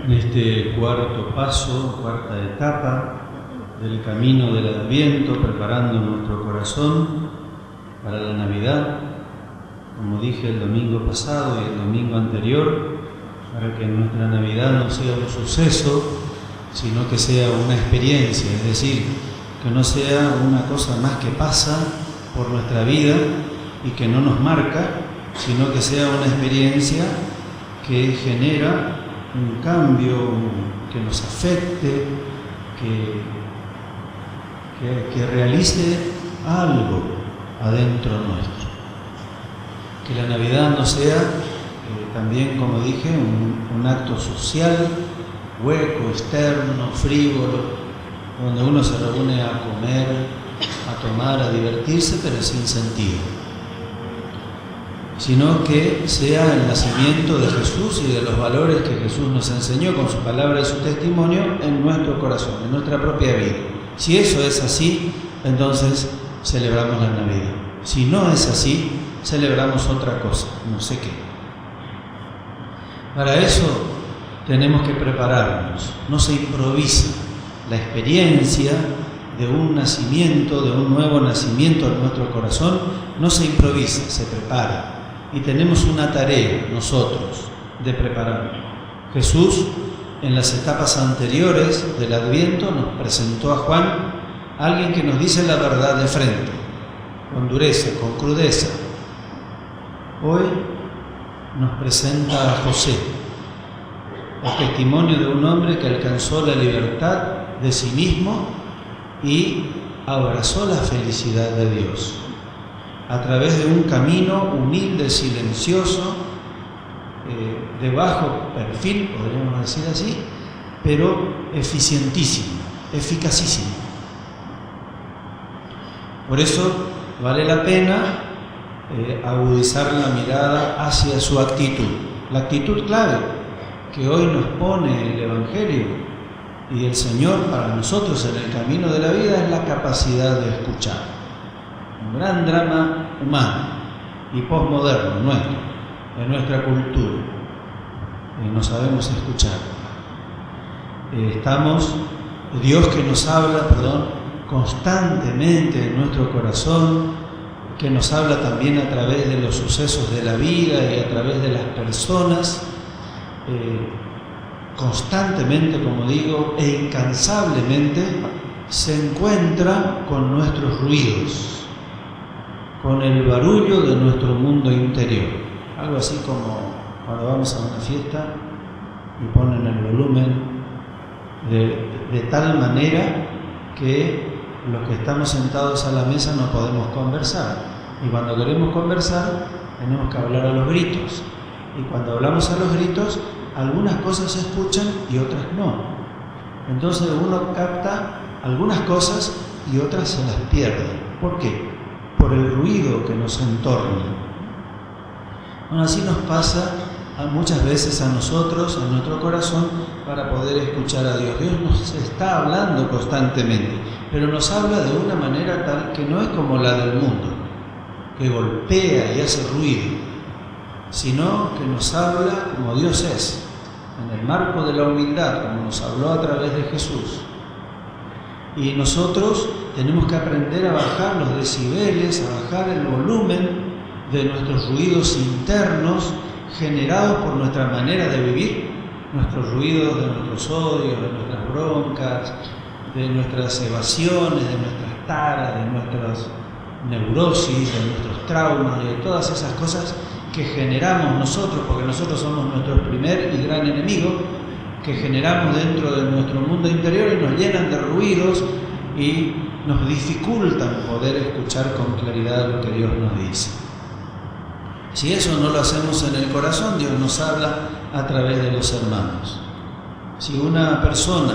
en este cuarto paso, cuarta etapa del camino del Adviento, preparando nuestro corazón para la Navidad, como dije el domingo pasado y el domingo anterior, para que nuestra Navidad no sea un suceso, sino que sea una experiencia, es decir, que no sea una cosa más que pasa por nuestra vida y que no nos marca, sino que sea una experiencia que genera un cambio, que nos afecte, que realice algo adentro nuestro. Que la Navidad no sea, también como dije, un acto social, hueco, externo, frívolo, donde uno se reúne a comer, a tomar, a divertirse, pero sin sentido. Sino que sea el nacimiento de Jesús y de los valores que Jesús nos enseñó con su palabra y su testimonio en nuestro corazón, en nuestra propia vida. Si eso es así, entonces celebramos la Navidad. Si no es así, celebramos otra cosa, no sé qué. Para eso tenemos que prepararnos, no se improvisa. La experiencia de un nacimiento, de un nuevo nacimiento en nuestro corazón, no se improvisa, se prepara. Y tenemos una tarea nosotros de prepararnos. Jesús, en las etapas anteriores del Adviento, nos presentó a Juan, alguien que nos dice la verdad de frente, con dureza, con crudeza. Hoy nos presenta a José, el testimonio de un hombre que alcanzó la libertad de sí mismo y abrazó la felicidad de Dios a través de un camino humilde, silencioso, de bajo perfil, podríamos decir así, pero eficientísimo, eficacísimo. Por eso vale la pena agudizar la mirada hacia su actitud. La actitud clave que hoy nos pone el Evangelio y el Señor para nosotros en el camino de la vida es la capacidad de escuchar. Un gran drama humano y posmoderno nuestro, de nuestra cultura. No sabemos escuchar. Dios que nos habla, constantemente en nuestro corazón, que nos habla también a través de los sucesos de la vida y a través de las personas, constantemente, como digo, e incansablemente se encuentra con nuestros ruidos, con el barullo de nuestro mundo interior. Algo así como cuando vamos a una fiesta y ponen el volumen de tal manera que los que estamos sentados a la mesa no podemos conversar. Y cuando queremos conversar, tenemos que hablar a los gritos. Y cuando hablamos a los gritos, algunas cosas se escuchan y otras no. Entonces uno capta algunas cosas y otras se las pierde. ¿Por qué? Por el ruido que nos entorna. Bueno, así nos pasa muchas veces a nosotros, en nuestro corazón, para poder escuchar a Dios. Dios nos está hablando constantemente, pero nos habla de una manera tal que no es como la del mundo, que golpea y hace ruido, sino que nos habla como Dios es, en el marco de la humildad, como nos habló a través de Jesús. Y nosotros tenemos que aprender a bajar los decibeles, a bajar el volumen de nuestros ruidos internos generados por nuestra manera de vivir, nuestros ruidos de nuestros odios, de nuestras broncas, de nuestras evasiones, de nuestras taras, de nuestras neurosis, de nuestros traumas y de todas esas cosas que generamos nosotros, porque nosotros somos nuestro primer y gran enemigo, que generamos dentro de nuestro mundo interior y nos llenan de ruidos y nos dificultan poder escuchar con claridad lo que Dios nos dice. Si eso no lo hacemos en el corazón, Dios nos habla a través de los hermanos. Si una persona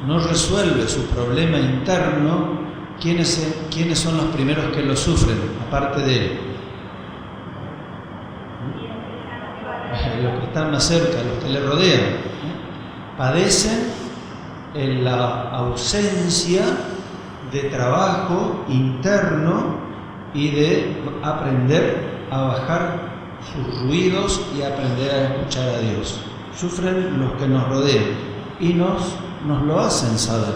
no resuelve su problema interno, ¿quiénes son los primeros que lo sufren, aparte de él? Los que están más cerca, los que le rodean, padecen en la ausencia de trabajo interno y de aprender a bajar sus ruidos y aprender a escuchar a Dios. sufren los que nos rodean y nos lo hacen saber,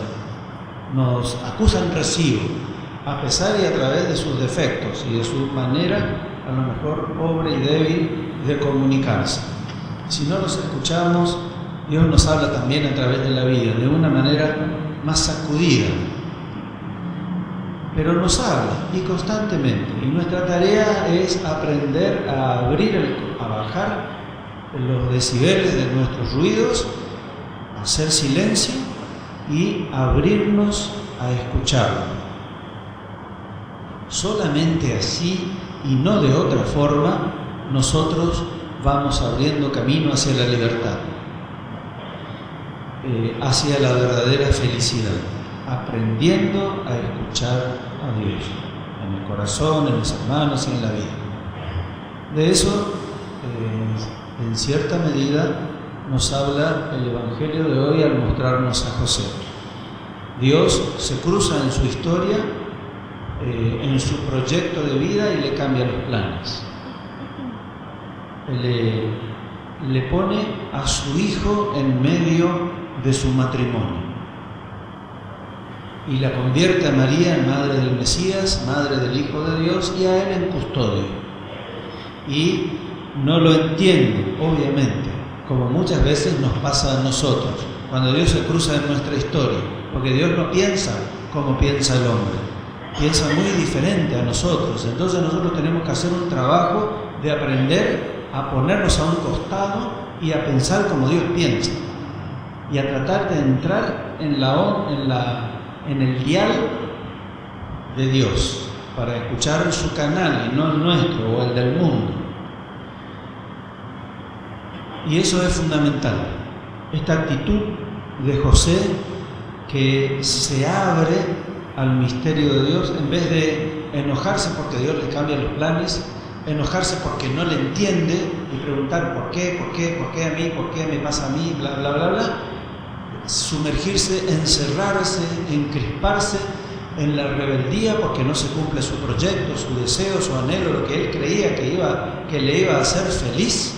nos acusan recibo, a pesar y a través de sus defectos y de su manera a lo mejor pobre y débil de comunicarse. Si no los escuchamos, Dios nos habla también a través de la vida, de una manera más sacudida, pero nos habla y constantemente. Y nuestra tarea es aprender a bajar los decibeles de nuestros ruidos, hacer silencio y abrirnos a escucharlo. Solamente así y no de otra forma nosotros vamos abriendo camino hacia la libertad, hacia la verdadera felicidad, aprendiendo a escuchar a Dios en el corazón, en los hermanos y en la vida. De eso, en cierta medida, nos habla el Evangelio de hoy al mostrarnos a José. Dios se cruza en su historia, en su proyecto de vida y le cambia los planes. Le pone a su hijo en medio de su matrimonio y la convierte a María en madre del Mesías, madre del Hijo de Dios, y a él en custodio. Y no lo entiende, obviamente, como muchas veces nos pasa a nosotros, cuando Dios se cruza en nuestra historia, porque Dios no piensa como piensa el hombre, piensa muy diferente a nosotros. Entonces nosotros tenemos que hacer un trabajo de aprender a ponernos a un costado y a pensar como Dios piensa, y a tratar de entrar en el dial de Dios para escuchar su canal y no el nuestro o el del mundo. Y eso es fundamental, esta actitud de José que se abre al misterio de Dios en vez de enojarse porque Dios le cambia los planes, enojarse porque no le entiende y preguntar ¿por qué a mí? ¿Por qué me pasa a mí? Bla, bla, bla, bla. Sumergirse, encerrarse, encresparse en la rebeldía porque no se cumple su proyecto, su deseo, su anhelo, lo que él creía que le iba a hacer feliz,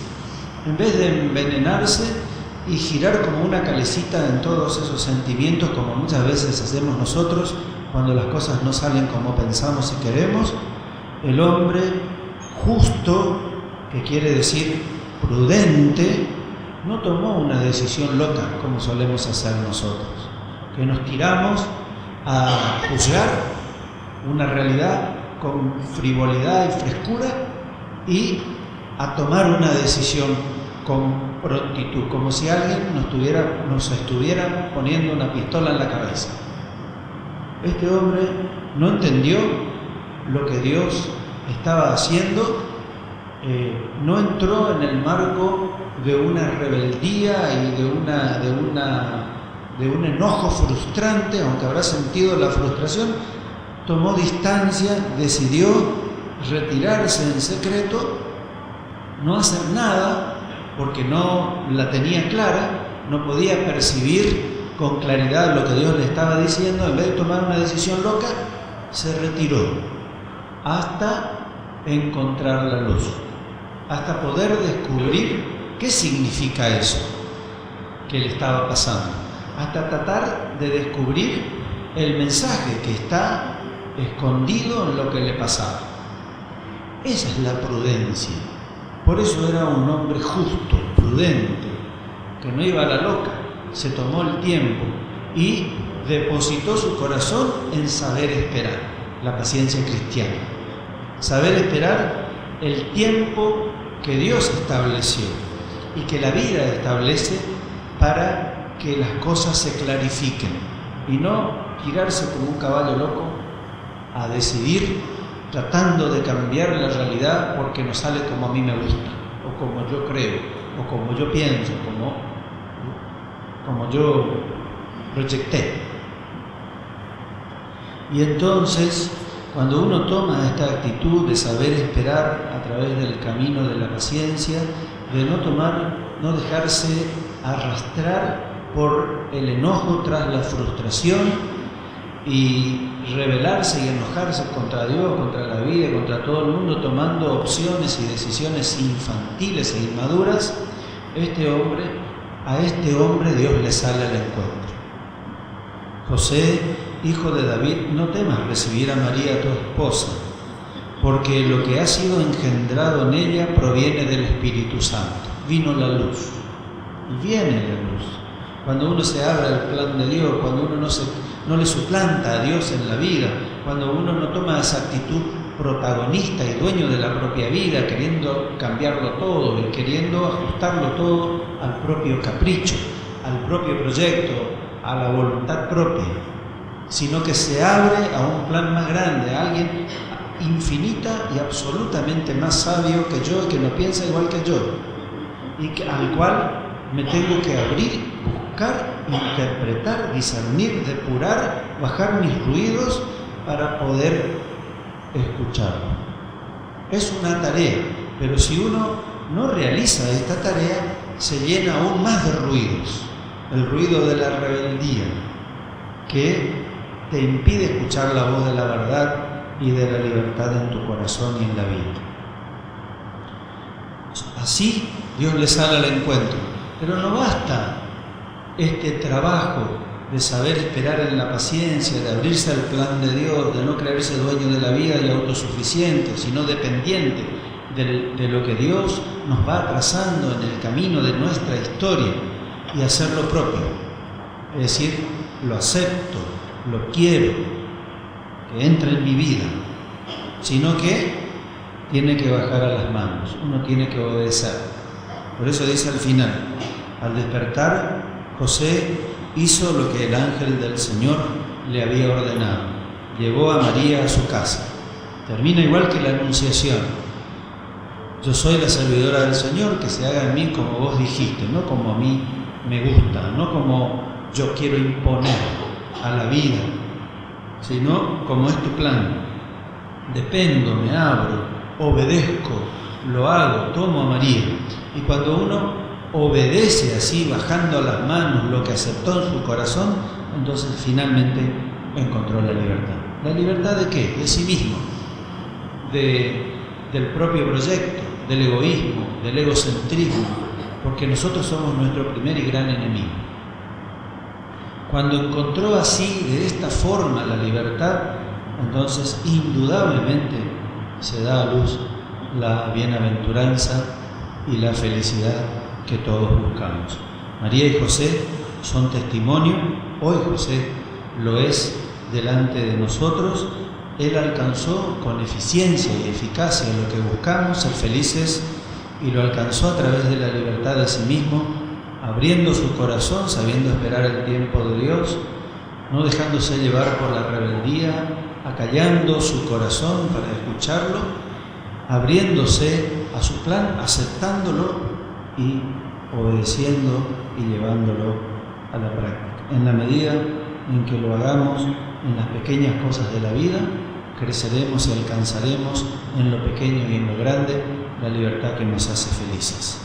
en vez de envenenarse y girar como una calecita en todos esos sentimientos, como muchas veces hacemos nosotros cuando las cosas no salen como pensamos y queremos. El hombre justo, que quiere decir prudente, no tomó una decisión loca como solemos hacer nosotros, que nos tiramos a juzgar una realidad con frivolidad y frescura y a tomar una decisión con prontitud, como si alguien nos estuviera poniendo una pistola en la cabeza. Este hombre no entendió lo que Dios estaba haciendo, no entró en el marco de una rebeldía y de un enojo frustrante, aunque habrá sentido la frustración. Tomó distancia, decidió retirarse en secreto, no hacer nada porque no la tenía clara, no podía percibir con claridad lo que Dios le estaba diciendo. En vez de tomar una decisión loca, se retiró hasta encontrar la luz, hasta poder descubrir qué significa eso que le estaba pasando, hasta tratar de descubrir el mensaje que está escondido en lo que le pasaba. Esa es la prudencia. Por eso era un hombre justo, prudente, que no iba a la loca, se tomó el tiempo y depositó su corazón en saber esperar, la paciencia cristiana. Saber esperar el tiempo que Dios estableció y que la vida establece para que las cosas se clarifiquen, y no tirarse como un caballo loco a decidir tratando de cambiar la realidad porque no sale como a mí me gusta, o como yo creo, o como yo pienso, como yo proyecté. Y entonces, cuando uno toma esta actitud de saber esperar a través del camino de la paciencia, de no dejarse arrastrar por el enojo tras la frustración y rebelarse y enojarse contra Dios, contra la vida, contra todo el mundo, tomando opciones y decisiones infantiles e inmaduras, este hombre a este hombre Dios le sale al encuentro. José, hijo de David, no temas recibir a María tu esposa, porque lo que ha sido engendrado en ella proviene del Espíritu Santo. Vino la luz, y viene la luz. Cuando uno se abre al plan de Dios, cuando uno no le suplanta a Dios en la vida, cuando uno no toma esa actitud protagonista y dueño de la propia vida, queriendo cambiarlo todo y queriendo ajustarlo todo al propio capricho, al propio proyecto, a la voluntad propia, sino que se abre a un plan más grande, a alguien infinita y absolutamente más sabio que yo, que no piensa igual que yo, y al cual me tengo que abrir, buscar, interpretar, discernir, depurar, bajar mis ruidos para poder escucharlo. Es una tarea, pero si uno no realiza esta tarea, se llena aún más de ruidos. El ruido de la rebeldía, que te impide escuchar la voz de la verdad y de la libertad en tu corazón y en la vida. Así Dios le sale al encuentro, pero no basta este trabajo de saber esperar en la paciencia, de abrirse al plan de Dios, de no creerse dueño de la vida y autosuficiente, sino dependiente de lo que Dios nos va trazando en el camino de nuestra historia y hacer lo propio. Es decir, lo acepto, lo quiero, que entre en mi vida, sino que tiene que bajar a las manos, uno tiene que obedecer. Por eso dice al final, al despertar, José hizo lo que el ángel del Señor le había ordenado. Llevó a María a su casa. Termina igual que la Anunciación. Yo soy la servidora del Señor, que se haga en mí como vos dijiste, no como a mí me gusta, no como yo quiero imponer a la vida, sino como es tu plan. Dependo, me abro, obedezco, lo hago, tomo a María. Y cuando uno obedece así, bajando a las manos lo que aceptó en su corazón, entonces finalmente encontró la libertad. ¿La libertad de qué? De sí mismo, del propio proyecto, del egoísmo, del egocentrismo, porque nosotros somos nuestro primer y gran enemigo. Cuando encontró así, de esta forma, la libertad, entonces indudablemente se da a luz la bienaventuranza y la felicidad que todos buscamos. María y José son testimonio, hoy José lo es delante de nosotros. Él alcanzó con eficiencia y eficacia lo que buscamos, ser felices, y lo alcanzó a través de la libertad de sí mismo, abriendo su corazón, sabiendo esperar el tiempo de Dios, no dejándose llevar por la rebeldía, acallando su corazón para escucharlo, abriéndose a su plan, aceptándolo y obedeciendo y llevándolo a la práctica. En la medida en que lo hagamos en las pequeñas cosas de la vida, creceremos y alcanzaremos en lo pequeño y en lo grande la libertad que nos hace felices.